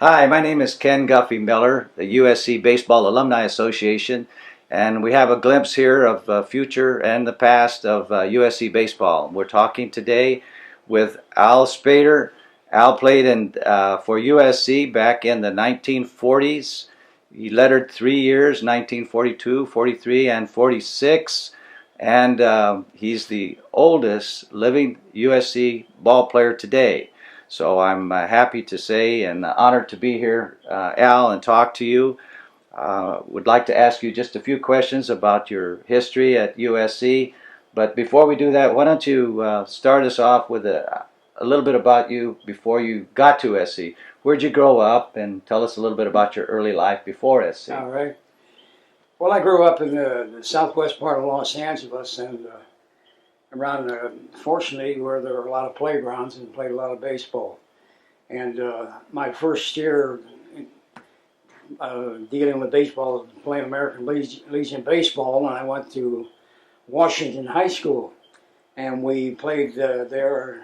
Hi, my name is Ken Guffey Miller, the USC Baseball Alumni Association, and we have a glimpse here of the future and the past of USC Baseball. We're talking today with Al Spaeter. Al played for USC back in the 1940s. He lettered 3 years, 1942, 43, and 46, and he's the oldest living USC ball player today. So I'm happy to say and honored to be here, Al, and talk to you. Would like to ask you just a few questions about your history at USC. But before we do that, why don't you start us off with a little bit about you before you got to SC. Where'd you grow up, and tell us a little bit about your early life before SC. All right. Well, I grew up in the southwest part of Los Angeles, and around, fortunately, where there were a lot of playgrounds and played a lot of baseball. And my first year dealing with baseball, playing American Legion Baseball, and I went to Washington High School. And we played there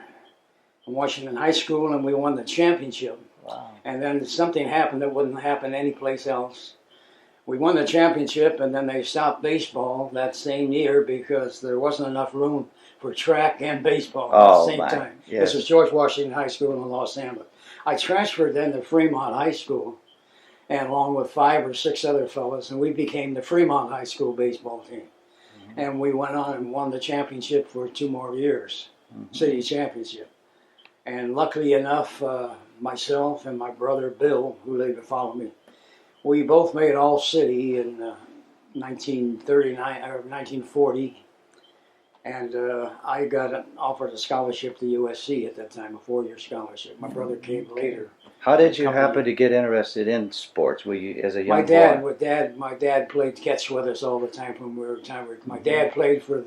in Washington High School, and we won the championship. Wow. And then something happened that wouldn't happen anyplace else. We won the championship, and then they stopped baseball that same year because there wasn't enough room for track and baseball at the same time. Yes. This was George Washington High School in Los Angeles. I transferred then to Fremont High School, and along with 5 or 6 other fellows, and we became the Fremont High School baseball team. Mm-hmm. And we went on and won the championship for 2 more years, city championship. And luckily enough, myself and my brother Bill, who later followed me, we both made all city in 1939 or 1940, and I got offered a scholarship to USC at that time, a 4-year scholarship. My brother came later. How did you happen to get interested in sports? Were you as a young boy? My dad played catch with us all the time when we were My dad played for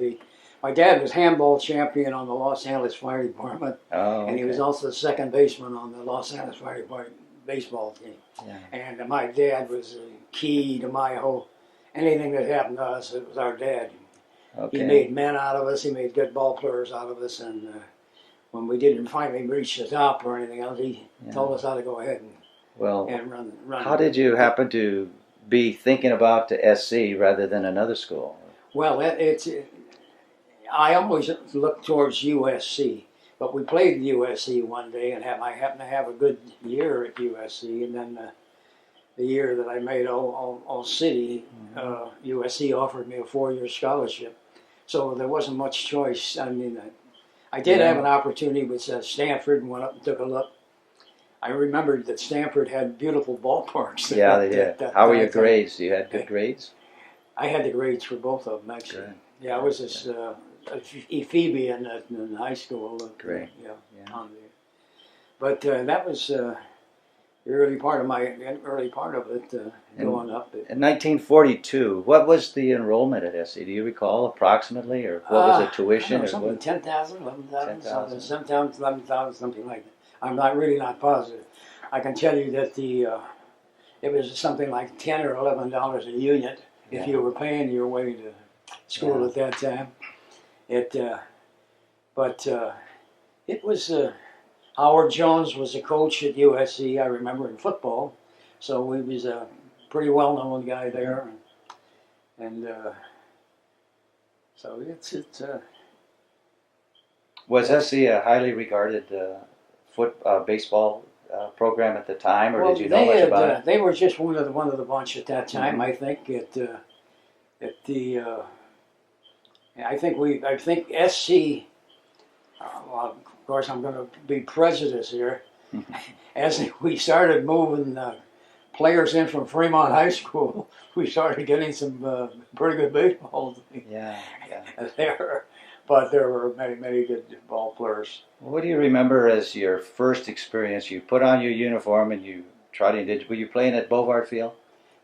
my dad was handball champion on the Los Angeles Fire Department, and he was also the second baseman on the Los Angeles Fire Department baseball team. Yeah. And my dad was key to my whole, anything that happened to us, it was our dad. Okay. He made men out of us, he made good ball players out of us, and when we didn't finally reach the top or anything else, he told us how to go ahead and run. How did you happen to be thinking about the SC rather than another school? Well, I always looked towards USC. But we played at USC one day, and I happened to have a good year at USC. And then the year that I made all city, USC offered me a 4-year scholarship. So there wasn't much choice. I mean, I did have an opportunity with Stanford, and went up and took a look. I remembered that Stanford had beautiful ballparks. Yeah, they did. How were your grades? You had good grades? I had the grades for both of them, actually. Good. Yeah, I was just Phoebe in high school. Great. Yeah. On there. But that was the early part of it going up. In 1942, what was the enrollment at SC? Do you recall approximately, or what was the tuition? Something 10,000, 11,000, sometimes 11,000, something like that. I'm not positive. I can tell you that it was something like $10 or $11 a unit if you were paying your way to school at that time. But it was Howard Jones was a coach at USC. I remember in football, so he was a pretty well-known guy there, and so it's. Was SC a highly regarded baseball program at the time, or did you know much about it? They were just one of the bunch at that time. I think I think SC. Well, of course, I'm going to be prejudiced here. As we started moving players in from Fremont High School, we started getting some pretty good baseball. There, but there were many good ball players. What do you remember as your first experience? You put on your uniform and you tried. Were you playing at Bovard Field?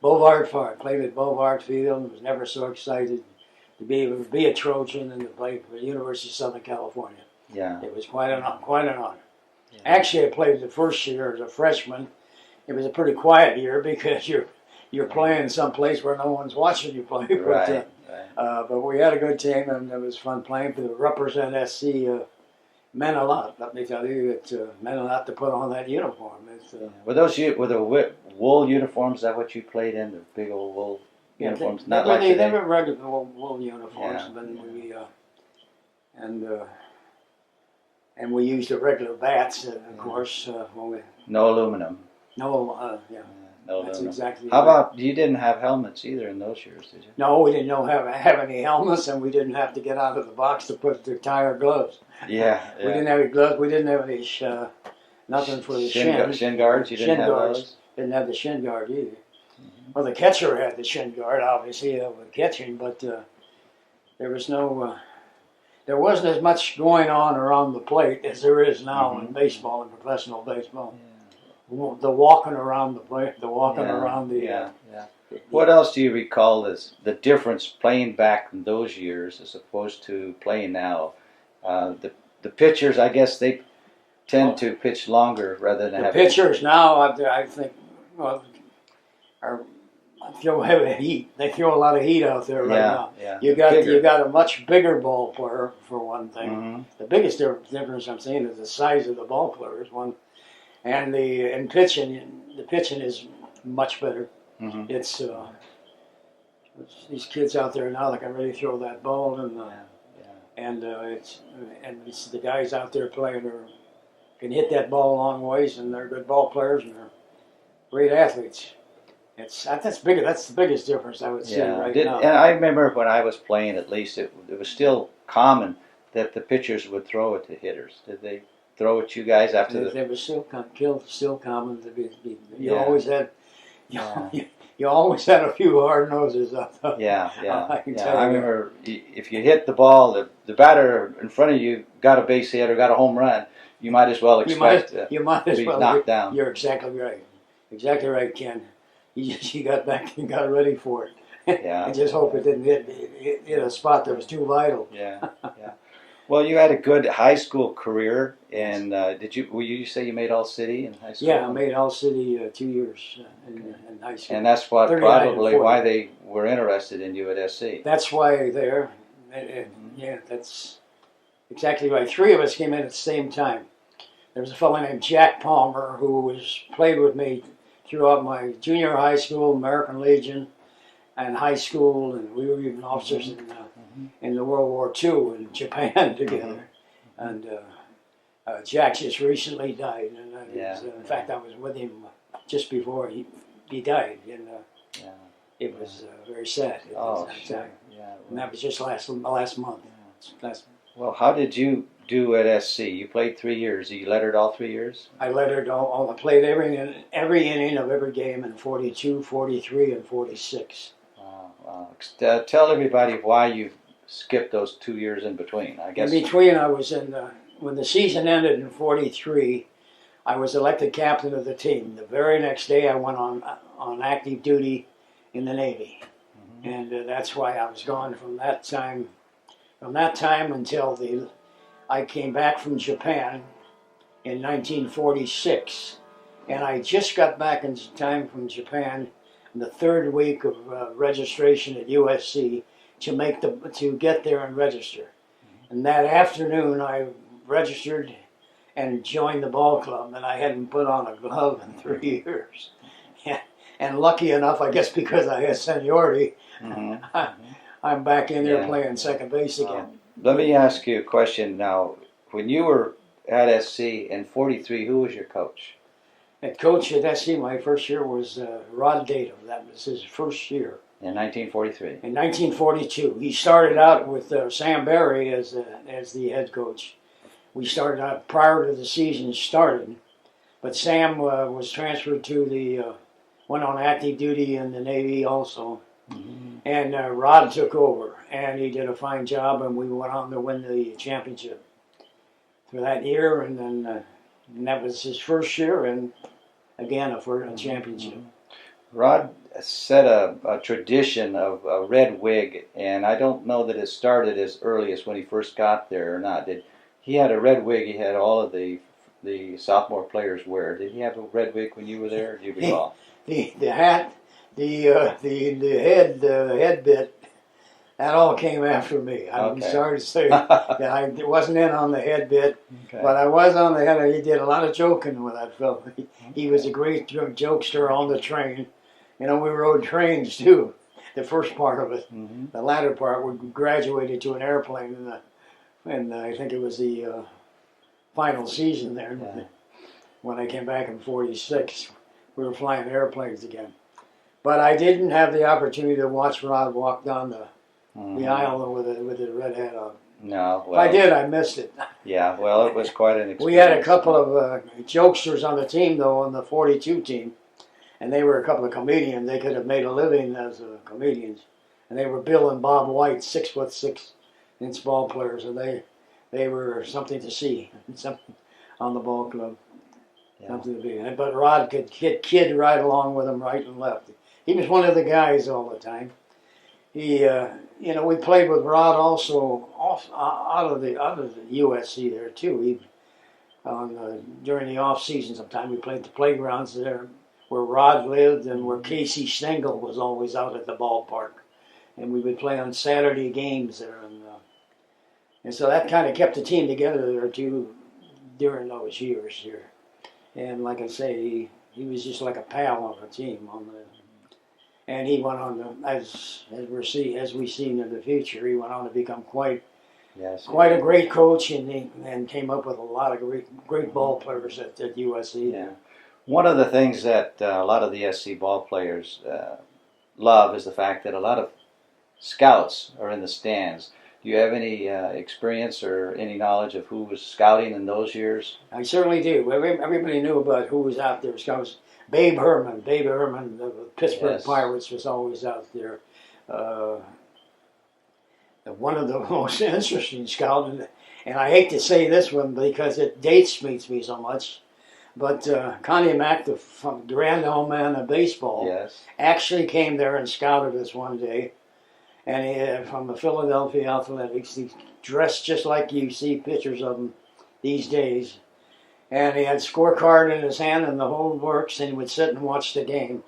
Bovard Field. Played at Bovard Field and was never so excited to be able to be a Trojan and to play for the University of Southern California. Yeah. It was quite an honor. Yeah. Actually, I played the first year as a freshman. It was a pretty quiet year because you're playing someplace where no one's watching you play. Right. But we had a good team, and it was fun playing to represent SC meant a lot. Let me tell you, it meant a lot to put on that uniform. Were the wool uniforms? Is that what you played in? The big old wool uniforms, they, not they, like they, today. they were regular wool uniforms, Yeah. but we and we used the regular bats, of course. When we No aluminum. no, yeah, No that's aluminum. exactly. How right. about you? Didn't have helmets either in those years, did you? No, we didn't have any helmets, and we didn't have to get out of the box to put the tire gloves. Yeah. We didn't have any gloves. We didn't have any nothing for the shin. Shin guards. You didn't Shin have guards. those. Didn't have the shin guard either. Mm-hmm. Well, the catcher had the shin guard, obviously, with catching, but there was no. There wasn't as much going on around the plate as there is now in baseball and professional baseball. Yeah. The walking around the plate, the walking around the. Yeah. What else do you recall as the difference playing back in those years as opposed to playing now? The pitchers, I guess, they tend to pitch longer rather than the having. pitchers now, I think, well, throw heavy heat. They throw a lot of heat out there right now. Yeah. You got a much bigger ball player for one thing. Mm-hmm. The biggest difference I'm seeing is the size of the ball players. One, and in pitching, the pitching is much better. Mm-hmm. It's these kids out there now that can really throw that ball, and it's the guys out there playing who can hit that ball a long ways, and they're good ball players and they're great athletes. That's bigger. That's the biggest difference I would say right now. And I remember when I was playing, at least it was still common that the pitchers would throw it to hitters. Did they throw at you guys after the? They were still common to be. You Yeah. always had. You always had a few hard noses out there. Yeah. I I remember if you hit the ball, the batter in front of you got a base hit or got a home run, you might as well expect you might as to be well knocked down. You're exactly right. Exactly right, Ken. You got back and got ready for it. Yeah. I just hope it didn't hit a spot that was too vital. Yeah. Well, you had a good high school career, and will you say you made All City in high school? Yeah, I made All City 2 years in high school. And that's probably why they were interested in you at SC. That's why they're, yeah, that's exactly right. 3 of us came in at the same time. There was a fellow named Jack Palmer who played with me throughout my junior high school, American Legion, and high school, and we were even officers in the World War II in Japan together. And Jack just recently died, and in fact I was with him just before he died, and it was very sad. Sure. And that was just last month. Well, how did you do at SC? You played 3 years. You lettered all 3 years? I lettered all. I played every inning of every game in 42, 43, and 46. Wow. Tell everybody why you skipped those 2 years in between. I guess in between, I was when the season ended in 43. I was elected captain of the team. The very next day, I went on active duty in the Navy, and that's why I was gone from that time. From that time until I came back from Japan in 1946, and I just got back in time from Japan in the 3rd week of registration at USC to get there and register. And that afternoon, I registered and joined the ball club, and I hadn't put on a glove in 3 years. And lucky enough, I guess because I had seniority, I'm back in there playing second base again. Let me ask you a question now. When you were at SC in 43, who was your coach? At coach at SC, my first year was Rod Dedeaux. That was his first year. In 1943. In 1942. He started out with Sam Barry as the head coach. We started out prior to the season started, but Sam was transferred went on active duty in the Navy also. And Rod took over, and he did a fine job, and we went on to win the championship for that year, and then and that was his first year, and again a championship. Rod set a tradition of a red wig, and I don't know that it started as early as when he first got there or not. He had a red wig? He had all of the sophomore players wear. Did he have a red wig when you were there? Do you recall? The hat, the head bit That all came after me. I'm Okay. sorry to say. Yeah, I wasn't in on the head bit, Okay. but I was on the head. He did a lot of joking with that fellow. He was a great jokester on the train. You know, we rode trains too. The first part of it. Mm-hmm. The latter part, we graduated to an airplane, and I think it was the final season there. Yeah. When I came back in '46, we were flying airplanes again. But I didn't have the opportunity to watch Rod walk down the aisle with a red hat on. No, If well, I did, I missed it. yeah, well, it was quite an experience. We had a couple of jokesters on the team, though, on the '42 team, and they were a couple of comedians. They could have made a living as comedians, and they were Bill and Bob White, 6'6" ball players, and they were something to see, something on the ball club, Yeah. something to be. But Rod could kid right along with him, right and left. He was one of the guys all the time. He, you know, we played with Rod also out of the USC there too. He, during the off season, sometime we played the playgrounds there where Rod lived and where Casey Stengel was always out at the ballpark, and we would play on Saturday games there, and so that kind of kept the team together there too during those years here. And like I say, he was just like a pal on the team and he went on to, as we seen in the future, he went on to become quite a great coach, and came up with a lot of great ball players at USC. Yeah. One of the things that a lot of the SC ball players love is the fact that a lot of scouts are in the stands. Do you have any experience or any knowledge of who was scouting in those years? I certainly do. Everybody knew about who was out there. Scouts. Babe Herman, the Pittsburgh Pirates, was always out there. One of the most interesting scouts, and I hate to say this one because it dates me so much, but Connie Mack, from the grand old man of baseball, actually came there and scouted us one day. And he, from the Philadelphia Athletics, he dressed just like you see pictures of him these days. And he had a scorecard in his hand and the whole works, and he would sit and watch the game.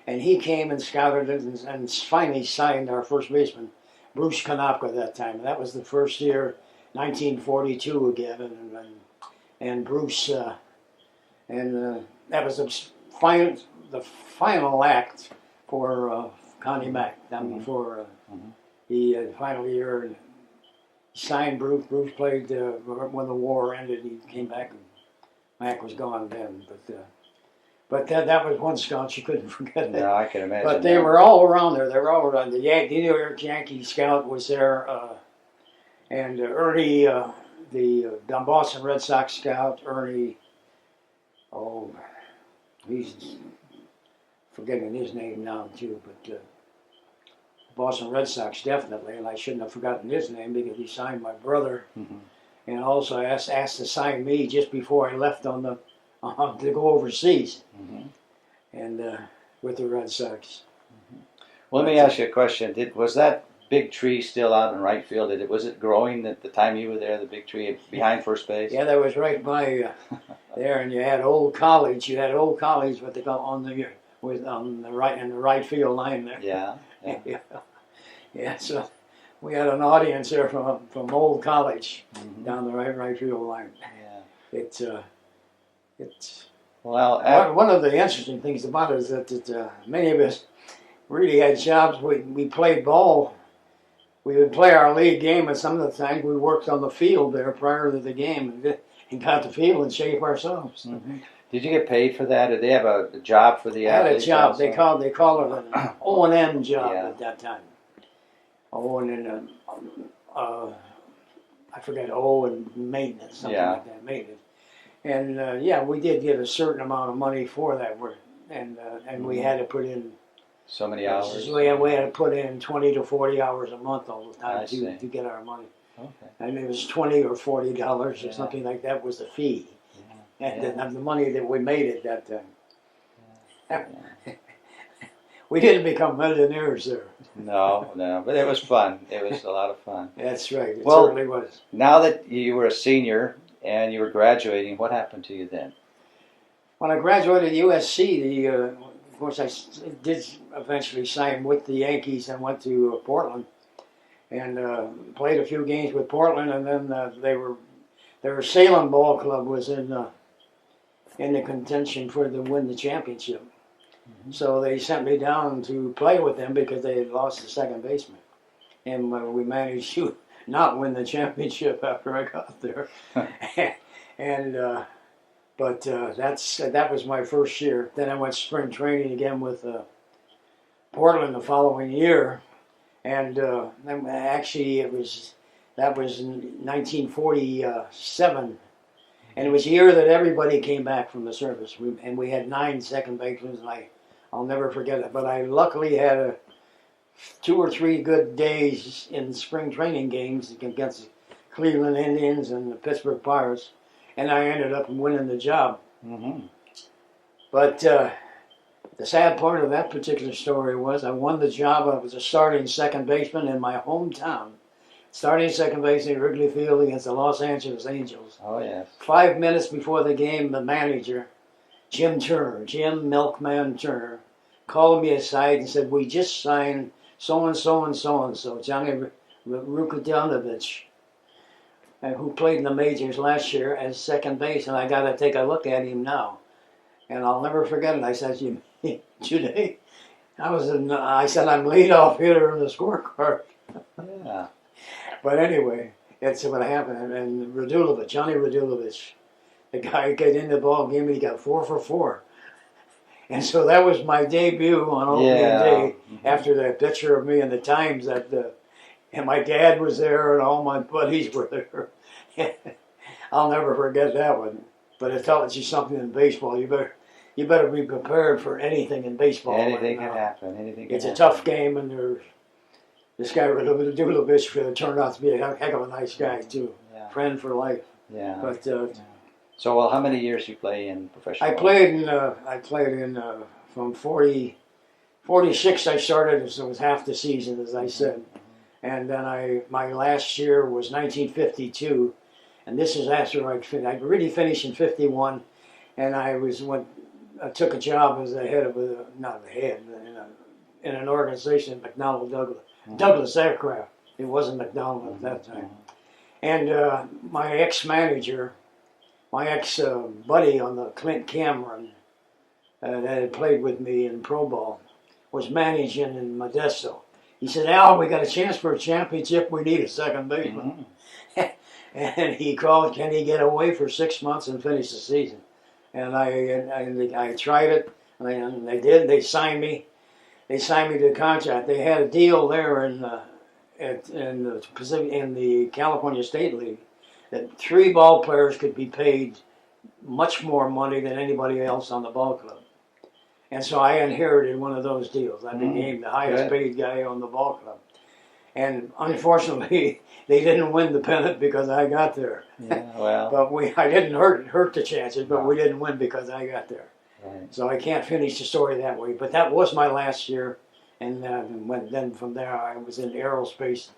And he came and scouted it and finally signed our first baseman, Bruce Konopka, at that time. And that was the first year, 1942 again. And Bruce, that was the final act for Connie Mack, down before the final year. And he signed Bruce. Bruce played when the war ended. He came back, and Mack was gone then. But that was one scout you couldn't forget. Yeah, I can imagine. But they were all around there. They were all around. The New York Yankee scout was there, and Ernie, the Boston Red Sox scout, Ernie. Oh, he's forgetting his name now too, but Boston Red Sox definitely, and I shouldn't have forgotten his name because he signed my brother, and also asked to sign me just before I left to go overseas, and with the Red Sox. Well, let me ask you a question. Was that big tree still out in right field? Was it growing at the time you were there? The big tree behind first base? Yeah, that was right by there, and you had Old College. You had Old College, what they call on the right field line there. Yeah. Yeah. So we had an audience there from Old College down the right field line. Yeah. It's well. One of the interesting things about it is that many of us really had jobs. We played ball. We would play our league game, and some of the times we worked on the field there prior to the game and got the field and shape ourselves. Did you get paid for that? Did they have a job for the athletes? Had a job. Also? They called it an O&M job at that time. Oh, and then I forget and maintenance, something like that, maintenance. And we did get a certain amount of money for that work, and we had to put in so many hours. We had to put in 20 to 40 hours a month all the time to get our money. Okay. And it was $20 or $40 or something like that was the fee. And the money that we made at that time. We didn't become millionaires there. No, but it was fun. It was a lot of fun. That's right. It certainly was. Now that you were a senior and you were graduating, what happened to you then? When I graduated USC, of course, I did eventually sign with the Yankees and went to Portland. and played a few games with Portland, and then their Salem Ball Club was in the contention for to win the championship. Mm-hmm. So they sent me down to play with them because they had lost the second baseman, and we managed to not win the championship after I got there. And but that was my first year. Then I went spring training again with Portland the following year, and actually that was in 1947, and it was a year that everybody came back from the service. We had 9 second basemen, and I'll never forget it. But I luckily had 2 or 3 good days in spring training games against the Cleveland Indians and the Pittsburgh Pirates, and I ended up winning the job. Mm-hmm. But the sad part of that particular story was I won the job. I was a starting second baseman in my hometown. Starting second base in Wrigley Field against the Los Angeles Angels. Oh, yes. 5 minutes before the game, the manager, Jim Milkman Turner, called me aside and said, "We just signed so-and-so and so-and-so, Johnny Rukadinovic, who played in the majors last year as second base, and I got to take a look at him now." And I'll never forget it. I said, "Today, I said, I'm leadoff hitter in the scorecard." Yeah. But anyway, that's what happened. And Johnny Radulovic, the guy who got in the ball game, he got 4 for 4. And so that was my debut on opening day. Mm-hmm. After that picture of me in the Times and my dad was there and all my buddies were there. I'll never forget that one. But it tells you something in baseball. You better be prepared for anything in baseball. Anything can happen. It's a tough game, and this guy Radulovic turned out to be a heck of a nice guy too. Yeah. Friend for life. Yeah. But so, well, how many years you play in professional? I played in from 46. I started, so it was half the season, as I said, and then my last year was 1952, and this is after I really finished in 51, and I took a job as the head of in an organization, McDonnell Douglas. Mm-hmm. Douglas Aircraft. It wasn't McDonnell at that time. And my ex-manager, my ex-buddy on the Clint Cameron that had played with me in Pro Ball, was managing in Modesto. He said, "Al, we got a chance for a championship. We need a second baseman." Mm-hmm. And he called, "Can he get away for 6 months and finish the season?" And I tried it, and they did. They signed me. They signed me to the contract. They had a deal there in the California State League that 3 ball players could be paid much more money than anybody else on the ball club. And so I inherited one of those deals. I became the highest paid guy on the ball club. And unfortunately, they didn't win the pennant because I got there. Yeah, well. But I didn't hurt the chances, but we didn't win because I got there. Right. So I can't finish the story that way. But that was my last year. And then from there, I was in aerospace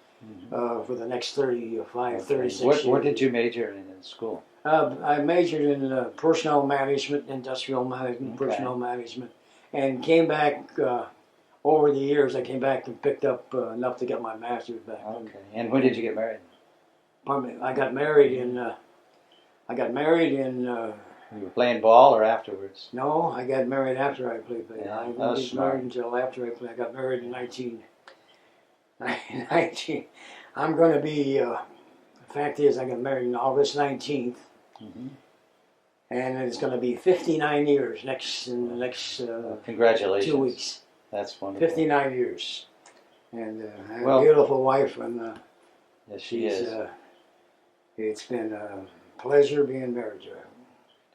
for the next 36 years. What did you major in school? I majored in personnel management, industrial management, personnel management, and came back over the years. I came back and picked up enough to get my master's back. Okay. And when did you get married? Pardon me. I got married in. You were playing ball or afterwards? No, I got married after I played baseball. Yeah, I didn't get married until after I played. I got married in 19. I'm going to be. The fact is, I got married on August 19th. Mm-hmm. And it's going to be 59 years in the next congratulations. 2 weeks. That's wonderful. 59 years. And I have a beautiful wife. And yes, she is. It's been a pleasure being married to her.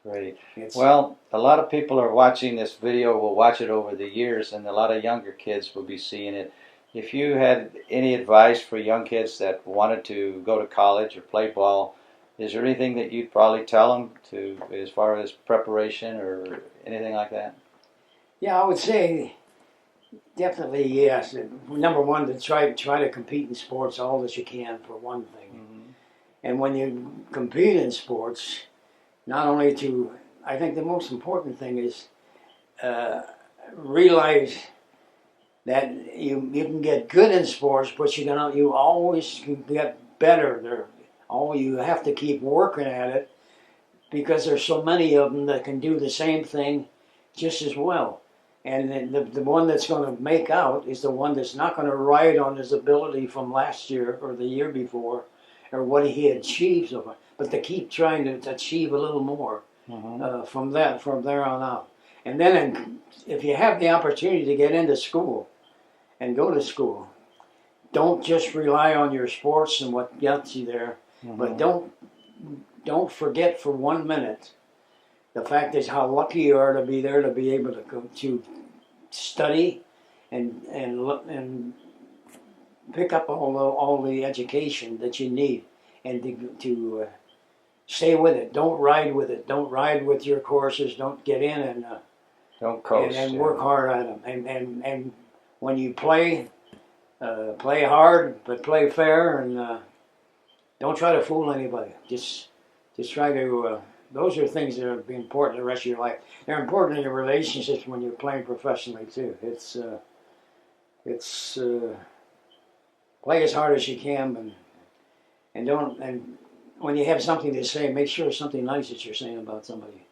Great. Well, a lot of people are watching this video, will watch it over the years, and a lot of younger kids will be seeing it. If you had any advice for young kids that wanted to go to college or play ball, is there anything that you'd probably tell them as far as preparation or anything like that? Yeah, I would say definitely yes. Number one, to try to compete in sports all that you can, for one thing. Mm-hmm. And when you compete in sports, not only I think the most important thing is realize that you can get good in sports, but you always can get better. You have to keep working at it because there's so many of them that can do the same thing just as well. And then the one that's going to make out is the one that's not going to ride on his ability from last year or the year before or what he achieved so far, but to keep trying to achieve a little more from there on out. And then if you have the opportunity to get into school and go to school, don't just rely on your sports and what gets you there, but don't forget for 1 minute the fact is how lucky you are to be there, to be able to study and pick up all the education that you need, and to stay with it. Don't ride with it. Don't ride with your courses. Don't get in and don't coast and work hard at them. And when you play hard, but play fair, and don't try to fool anybody. Just try to. Those are things that are important the rest of your life. They're important in your relationships when you're playing professionally too. It's play as hard as you can, and when you have something to say, make sure it's something nice that you're saying about somebody.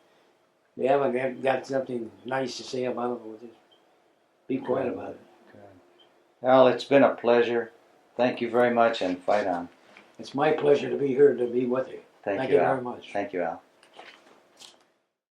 If you haven't got something nice to say about them, just be quiet about it. Good. Al, it's been a pleasure. Thank you very much, and fight on. It's my pleasure to be here to be with you. Thank you Al. very much. Thank you, Al.